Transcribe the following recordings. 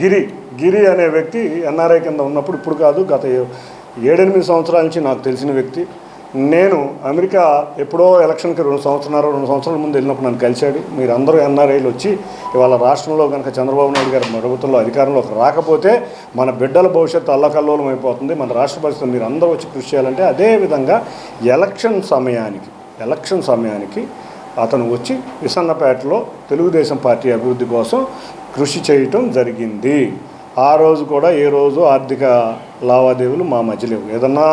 గిరి గిరి అనే వ్యక్తి ఎన్ఆర్ఐ కింద ఉన్నప్పుడు, ఇప్పుడు కాదు, గత 7-8 సంవత్సరాల నుంచి నాకు తెలిసిన వ్యక్తి. నేను అమెరికా ఎప్పుడో ఎలక్షన్కి 2 సంవత్సరాల ముందు వెళ్ళినప్పుడు నన్ను కలిశాడు. మీరందరూ ఎన్ఆర్ఐలు వచ్చి ఇవాళ రాష్ట్రంలో కనుక చంద్రబాబు నాయుడు గారి ప్రభుత్వంలో అధికారంలోకి రాకపోతే మన బిడ్డల భవిష్యత్తు అల్లకల్లోలం అయిపోతుంది, మన రాష్ట్ర పరిస్థితులు మీరు అందరూ వచ్చి కృషి చేయాలంటే, అదేవిధంగా ఎలక్షన్ సమయానికి అతను వచ్చి విసన్నపేటలో తెలుగుదేశం పార్టీ అభివృద్ధి కోసం కృషి చేయటం జరిగింది. ఆ రోజు కూడా ఏ రోజు ఆర్థిక లావాదేవీలు మా మధ్య లేవు. ఏదన్నా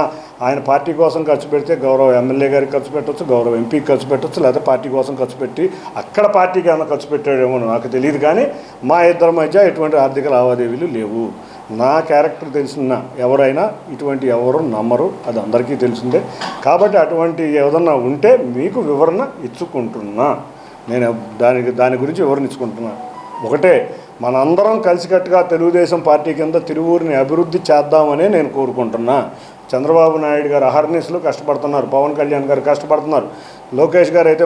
ఆయన పార్టీ కోసం ఖర్చు పెడితే గౌరవ ఎమ్మెల్యే గారికి ఖర్చు పెట్టవచ్చు, గౌరవ ఎంపీకి ఖర్చు పెట్టవచ్చు, లేదా పార్టీ కోసం ఖర్చు పెట్టి అక్కడ పార్టీకి ఏమైనా ఖర్చు పెట్టాడేమో నాకు తెలియదు. కానీ మా ఇద్దరి మధ్య ఎటువంటి ఆర్థిక లావాదేవీలు లేవు. నా క్యారెక్టర్ తెలిసిన ఎవరైనా ఇటువంటి ఎవరు నమ్మరు, అది అందరికీ తెలిసిందే. కాబట్టి అటువంటి ఏదన్నా ఉంటే మీకు వివరణ ఇచ్చుకుంటున్నా. నేను దాని గురించి వివరణ ఇచ్చుకుంటున్నా. ఒకటే, మనందరం కలిసికట్టుగా తెలుగుదేశం పార్టీ కింద తిరువూరిని అభివృద్ధి చేద్దామనే నేను కోరుకుంటున్నా. చంద్రబాబు నాయుడు గారు అహర్నిశలు కష్టపడుతున్నారు, పవన్ కళ్యాణ్ గారు కష్టపడుతున్నారు, లోకేష్ గారు అయితే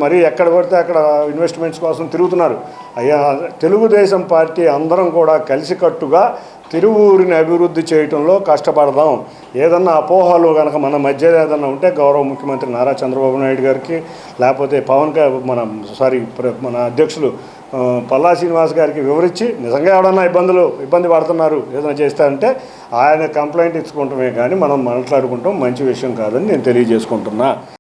మరీ ఎక్కడ పడితే అక్కడ ఇన్వెస్ట్మెంట్స్ కోసం తిరుగుతున్నారు. అయ్యా, తెలుగుదేశం పార్టీ అందరం కూడా కలిసికట్టుగా తిరువూరిని అభివృద్ధి చేయటంలో కష్టపడదాం. ఏదన్నా అపోహలు కనుక మన మధ్య ఏదన్నా ఉంటే గౌరవ ముఖ్యమంత్రి నారా చంద్రబాబు నాయుడు గారికి, లేకపోతే మన అధ్యక్షులు పల్లా శ్రీనివాస్ గారికి వివరించి, నిజంగా ఎవడన్నా ఇబ్బంది పడుతున్నారు ఏదైనా చేస్తారంటే ఆయన కంప్లైంట్ ఇచ్చుకుంటామే కానీ మనం మాట్లాడుకుంటాం మంచి విషయం కాదని నేను తెలియజేసుకుంటున్నా.